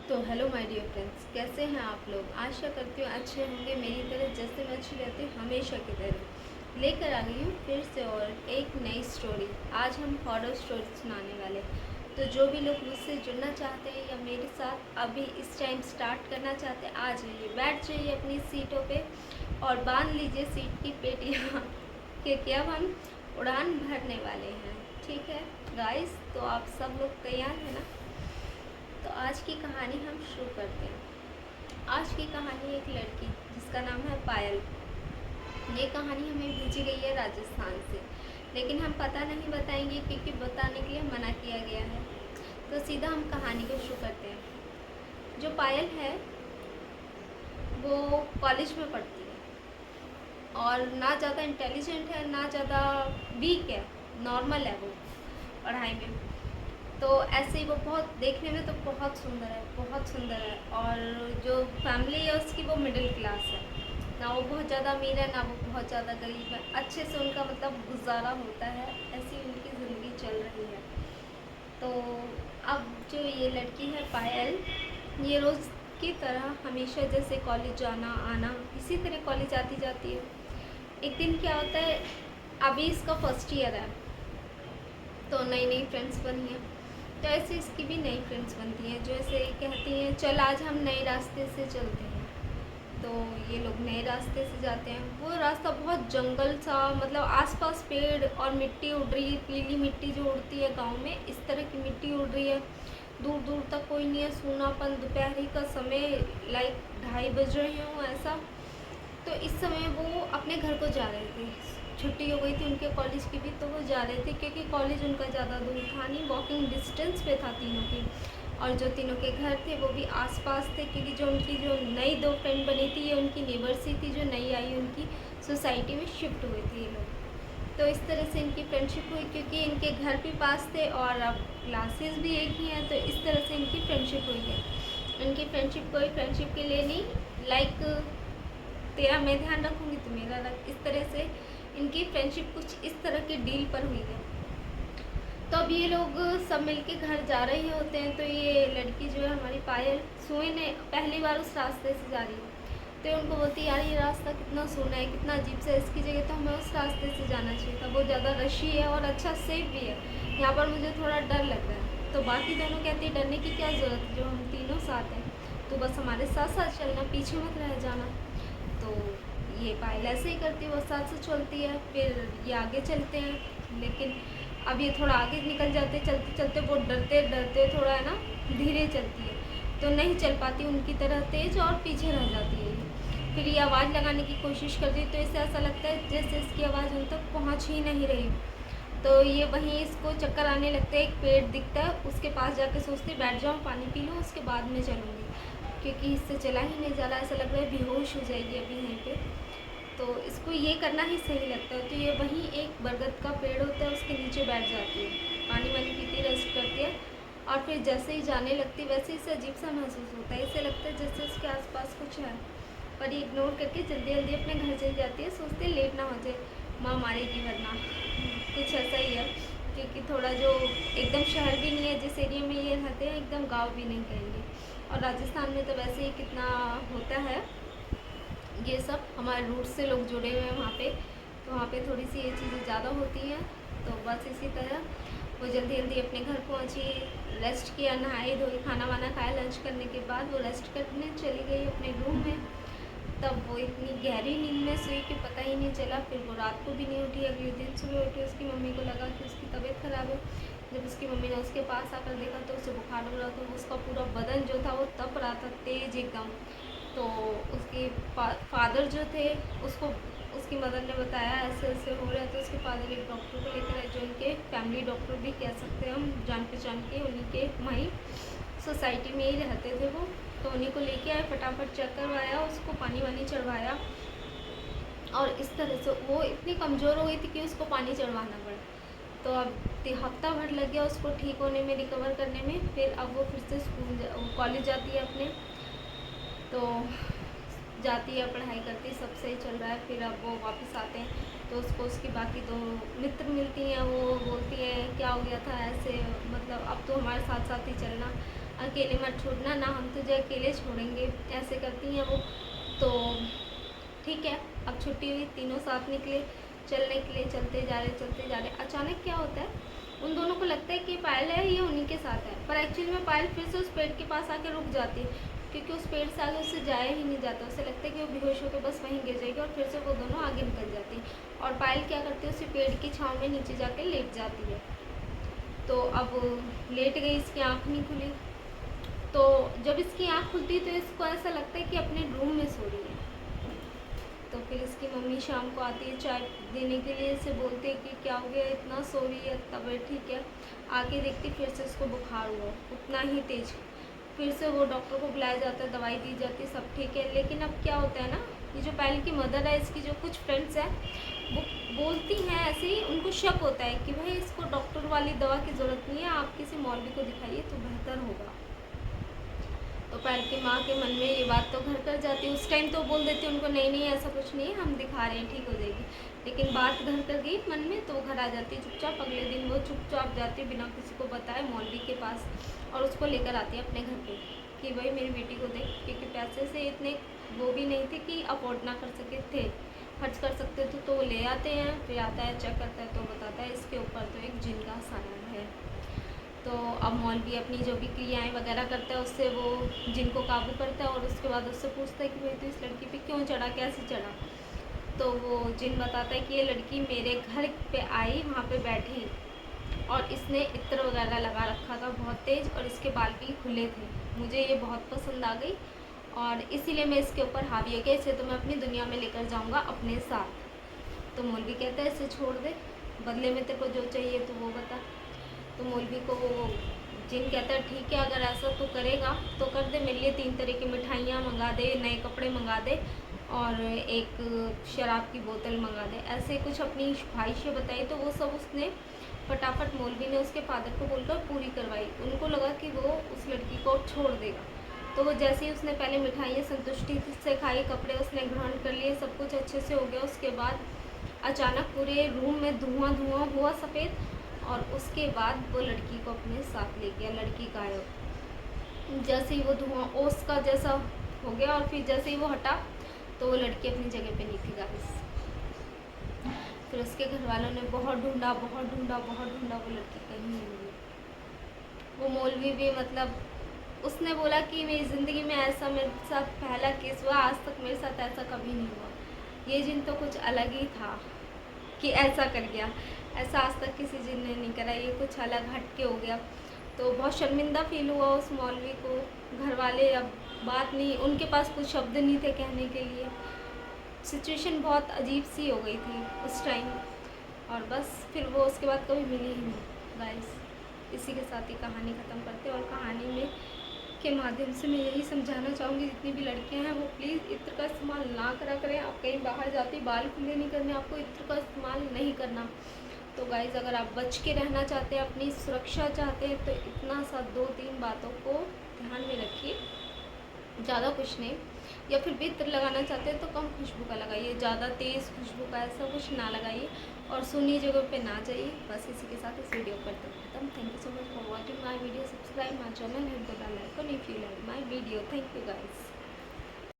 तो hello my dear friends, कैसे हैं आप लोग। आशा करती हूँ अच्छे होंगे। मेरी तरह जैसे मैं अच्छी रहती हूँ हमेशा की तरह लेकर आ गई हूँ फिर से और एक नई स्टोरी। आज हम हॉरर स्टोरी सुनाने वाले हैं। तो जो भी लोग मुझसे जुड़ना चाहते हैं या मेरे साथ अभी इस टाइम स्टार्ट करना चाहते हैं, आ जाइए, बैठ जाइए अपनी सीटों पे और बांध लीजिए सीट की पेटियाँ क्योंकि अब हम उड़ान भरने वाले हैं। ठीक है गाइस, तो आप सब लोग तैयार हैं ना। तो आज की कहानी हम शुरू करते हैं। आज की कहानी एक लड़की जिसका नाम है पायल। ये कहानी हमें भेजी गई है राजस्थान से, लेकिन हम पता नहीं बताएंगे क्योंकि बताने के लिए मना किया गया है। तो सीधा हम कहानी को शुरू करते हैं। जो पायल है वो कॉलेज में पढ़ती है और ना ज़्यादा इंटेलिजेंट है ना ज़्यादा वीक है, नॉर्मल है वो पढ़ाई में। तो ऐसे ही वो बहुत देखने में तो बहुत सुंदर है, बहुत सुंदर है। और जो फैमिली है उसकी वो मिडिल क्लास है, ना वो बहुत ज़्यादा अमीर है ना वो बहुत ज़्यादा गरीब है। अच्छे से उनका मतलब गुजारा होता है, ऐसी उनकी ज़िंदगी चल रही है। तो अब जो ये लड़की है पायल, ये रोज़ की तरह हमेशा जैसे कॉलेज जाना आना इसी तरह कॉलेज आती जाती है। एक दिन क्या होता है, अभी इसका फर्स्ट ईयर है तो नई नई फ्रेंड्स बनी हैं। तो ऐसे इसकी भी नई फ्रेंड्स बनती हैं जो ऐसे कहती हैं चल आज हम नए रास्ते से चलते हैं। तो ये लोग नए रास्ते से जाते हैं। वो रास्ता बहुत जंगल सा, मतलब आसपास पेड़ और मिट्टी उड़ रही है, पीली मिट्टी जो उड़ती है गांव में, इस तरह की मिट्टी उड़ रही है। दूर दूर तक कोई नहीं है, सूनापन, दोपहरी का समय, लाइक 2:30 बज रहे हों ऐसा। तो इस समय वो अपने घर को जा रहे थे। छुट्टी हो गई थी उनके कॉलेज की भी, तो वो जा रहे थे क्योंकि कॉलेज उनका ज़्यादा दूर था नहीं, वॉकिंग डिस्टेंस पे था तीनों की। और जो तीनों के घर थे वो भी आसपास थे क्योंकि जो उनकी जो नई 2 फ्रेंड बनी थी ये उनकी नेबर्स ही थी जो नई आई उनकी सोसाइटी में शिफ्ट हुए थे ये लोग। तो इस तरह से इनकी फ्रेंडशिप हुई क्योंकि इनके घर भी पास थे और अब क्लासेस भी एक ही हैं, तो इस तरह से इनकी फ्रेंडशिप हुई है। इनकी फ्रेंडशिप कोई फ्रेंडशिप के लिए नहीं, लाइक तेरा मैं ध्यान रखूँगी तो मेरा रख, इस तरह से इनकी फ्रेंडशिप कुछ इस तरह की डील पर हुई है। तो अब ये लोग सब मिलके घर जा रहे होते हैं। तो ये लड़की जो है हमारी पायल सोए ने पहली बार उस रास्ते से जा रही है। तो उनको बोलती है यार ये रास्ता कितना सोना है, कितना अजीब सा है, इसकी जगह तो हमें उस रास्ते से जाना चाहिए था, वो ज़्यादा रशी है और अच्छा सेफ भी है, यहाँ पर मुझे थोड़ा डर लग रहा है। तो बाकी दोनों कहती है डरने की क्या ज़रूरत है, जो हम तीनों साथ हैं, तो बस हमारे साथ साथ चलना, पीछे मत रह जाना। तो ये पायल ऐसे ही करती है, वो साथ से चलती है, फिर ये आगे चलते हैं। लेकिन अब ये थोड़ा आगे निकल जाते, चलते चलते वो डरते डरते थोड़ा है ना धीरे चलती है, तो नहीं चल पाती उनकी तरह तेज़ और पीछे रह जाती है। फिर ये आवाज़ लगाने की कोशिश करती है तो इससे ऐसा लगता है जैसे इसकी आवाज़ उन तक पहुँच ही नहीं रही। तो ये वहीं इसको चक्कर आने लगता है, एक पेड़ दिखता है उसके पास जाके सोचती बैठ जाऊँ पानी पी लूँ उसके बाद में चलूँगी, क्योंकि इससे चला ही नहीं जा रहा, ऐसा लग रहा है बेहोश हो जाएगी अभी यहीं पे। तो इसको ये करना ही सही लगता है। तो ये वहीं एक बरगद का पेड़ होता है उसके नीचे बैठ जाती है, पानी वानी पीती रेस्ट करती है। और फिर जैसे ही जाने लगती है वैसे इसे अजीब सा महसूस होता है, इसे लगता है जैसे उसके आसपास कुछ है, पर ये इग्नोर करके जल्दी जल्दी अपने घर चली जाती है, सोचते हैं लेट ना हो जाए, माँ मारेगी वरना। कुछ ऐसा ही है क्योंकि थोड़ा जो एकदम शहर भी नहीं है जिस एरिया में ये रहते हैं, एकदम गाँव भी नहीं कहेंगे। और राजस्थान में तो वैसे ही कितना होता है ये सब, हमारे रूट से लोग जुड़े हुए हैं वहाँ पे, तो वहाँ पे थोड़ी सी ये चीज़ें ज़्यादा होती हैं। तो बस इसी तरह वो जल्दी जल्दी अपने घर पहुँची, रेस्ट किया, नहाई धोई, खाना वाना खाया, लंच करने के बाद वो रेस्ट करने चली गई अपने रूम में। तब वो इतनी गहरी नींद में सोई कि पता ही नहीं चला। फिर वो रात को भी नहीं उठी, अगले दिन सुबह उठी, उसकी मम्मी को लगा कि उसकी तबीयत ख़राब है। जब उसकी मम्मी ने उसके पास आकर देखा तो उसे बुखार लग रहा था, उसका पूरा बदन जो था वो तप रहा था तेज एकदम। तो उसके फादर जो थे उसको, उसकी मदर ने बताया ऐसे ऐसे हो रहा है, तो उसके फादर एक डॉक्टर को लेकर आए जो उनके फैमिली डॉक्टर भी कह सकते हैं हम, जान पहचान के उन्हीं के वहीं सोसाइटी में ही रहते थे वो। तो उन्हीं को लेके आए, फटाफट चेक करवाया, उसको पानी वानी चढ़वाया। और इस तरह से वो इतनी कमज़ोर हो गई थी कि उसको पानी चढ़वाना पड़ा। तो अब हफ्ता भर लग गया उसको ठीक होने में, रिकवर करने में। फिर अब वो फिर से कॉलेज जाती है अपने, तो जाती है, पढ़ाई करती है, सब सही चल रहा है। फिर अब वो वापस आते हैं तो उसको उसकी बाकी दो मित्र मिलती हैं, वो बोलती हैं क्या हो गया था ऐसे, मतलब अब तो हमारे साथ साथ ही चलना। अकेले मत छोड़ना, ना हम तुझे अकेले छोड़ेंगे, ऐसे करती हैं वो। तो ठीक है, अब छुट्टी हुई, तीनों साथ निकले चलने के लिए, चलते जा रहे। अचानक क्या होता है, उन दोनों को लगता है कि पायल है ये उन्हीं के साथ है, पर एक्चुअली में पायल फिर से उस पेड़ के पास आके रुक जाती है, क्योंकि उस पेड़ से आगे उससे जाया ही नहीं जाता। उसे लगता है कि वो बेहोश होकर बस वहीं गिर जाएगी, और फिर से वो दोनों आगे निकल जाती हैं। और पायल क्या करती है, उसी पेड़ की छाँव में नीचे जाके लेट जाती है। तो अब लेट गई, इसकी आँख नहीं खुली। तो जब इसकी आँख खुलती है तो इसको ऐसा लगता है कि अपने रूम में सो रही है। तो फिर इसकी मम्मी शाम को आती है चाय देने के लिए, इसे बोलती है कि क्या हो गया, इतना सो रही है, तबीयत ठीक है। आके देखती फिर से उसको बुखार हुआ, उतना ही तेज। फिर से वो डॉक्टर को बुलाया जाता है, दवाई दी जाती है, सब ठीक है। लेकिन अब क्या होता है ना, ये जो पायल की मदर है, इसकी जो कुछ फ्रेंड्स हैं वो बोलती हैं ऐसे ही, उनको शक होता है कि भाई इसको डॉक्टर वाली दवा की ज़रूरत नहीं है, आप किसी मौलवी को दिखाइए तो बेहतर होगा। तो पायल की माँ के मन में ये बात तो घर कर जाती है। उस टाइम तो बोल देती उनको, नहीं नहीं ऐसा कुछ नहीं है, हम दिखा रहे हैं, ठीक हो जाएगी। लेकिन बात घर कर गई मन में, तो वो घर आ जाती है चुपचाप। अगले दिन वो चुपचाप जाती है बिना किसी को बताए मौलवी के पास, और उसको लेकर आती है अपने घर पे कि भाई मेरी बेटी को देख, क्योंकि पैसे से इतने वो भी नहीं थे कि अफोर्ड ना कर सके थे, खर्च कर सकते थे। तो वो ले आते हैं, फिर आता है चेक करता है, तो बताता है इसके ऊपर तो एक जिन का साया है। तो अब मौलवी अपनी जो भी क्रियाएँ वगैरह करता है, उससे वो जिनको काबू करता है, और उसके बाद उससे पूछता है कि भाई तो इस लड़की पे क्यों चढ़ा, कैसे चढ़ा। तो वो जिन बताता है कि ये लड़की मेरे घर पे आई, वहाँ पे बैठी, और इसने इत्र वगैरह लगा रखा था बहुत तेज़, और इसके बाल भी खुले थे। मुझे ये बहुत पसंद आ गई, और इसीलिए मैं इसके ऊपर हावी हो गया, इसे तो मैं अपनी दुनिया में लेकर जाऊँगा अपने साथ। तो मौलवी कहता है इसे छोड़ दे, बदले में तेरे को जो चाहिए तो वो बता। तो मौलवी को वो जिन कहता है ठीक है, अगर ऐसा तो करेगा तो कर दे, मेरे लिए 3 तरह की मिठाइयाँ मंगा दे, नए कपड़े मंगा दे, और एक शराब की बोतल मंगा दे। ऐसे कुछ अपनी ख्वाहिशें बताई, तो वो सब उसने फटाफट मौलवी ने उसके फादर को बोलकर पूरी करवाई। उनको लगा कि वो उस लड़की को छोड़ देगा। तो वो जैसे ही उसने पहले मिठाइयाँ संतुष्टि से खाई, कपड़े उसने ग्रहण कर लिए, सब कुछ अच्छे से हो गया। उसके बाद अचानक पूरे रूम में धुआं धुआं हुआ सफ़ेद, और उसके बाद वो लड़की को अपने साथ ले गया। लड़की गायब। जैसे ही वो धुआं ओस का जैसा हो गया, और फिर जैसे ही वो हटा, तो वो लड़की अपनी जगह पे नहीं थी गाइस। फिर उसके घर वालों ने बहुत ढूंढा, वो लड़की कहीं नहीं मिली। वो मौलवी भी मतलब उसने बोला कि मेरी ज़िंदगी में ऐसा मेरे साथ पहला केस हुआ, आज तक मेरे साथ ऐसा कभी नहीं हुआ। ये जिन तो कुछ अलग ही था कि ऐसा कर गया, ऐसा आज तक किसी जिन ने नहीं करा, ये कुछ अलग हट के हो गया। तो बहुत शर्मिंदा फील हुआ उस मौलवी को। घर वाले अब बात नहीं, उनके पास कुछ शब्द नहीं थे कहने के लिए। सिचुएशन बहुत अजीब सी हो गई थी उस टाइम, और बस फिर वो उसके बाद कभी मिली ही नहीं गाइस। इसी के साथ ही कहानी ख़त्म करते, और कहानी में के माध्यम से मैं यही समझाना चाहूँगी, जितनी भी लड़कियां हैं वो प्लीज़ इत्र का इस्तेमाल ना करा करें। आप कहीं बाहर जाती बाल खुले नहीं करने, आपको इत्र का इस्तेमाल नहीं करना। तो गाइज़ अगर आप बच के रहना चाहते हैं, अपनी सुरक्षा चाहते हैं, तो इतना सा 2-3 बातों को ध्यान में रखिए, ज़्यादा कुछ नहीं। या फिर भी इत्र लगाना चाहते हैं तो कम खुशबू का लगाइए, ज़्यादा तेज़ खुशबू का ऐसा कुछ ना लगाइए, और सुनी जगह पे ना जाइए। बस इसी के साथ इस वीडियो पर खत्म। Thank you so much for watching my video. Subscribe my channel, hit the bell icon if you like my video. Thank you guys.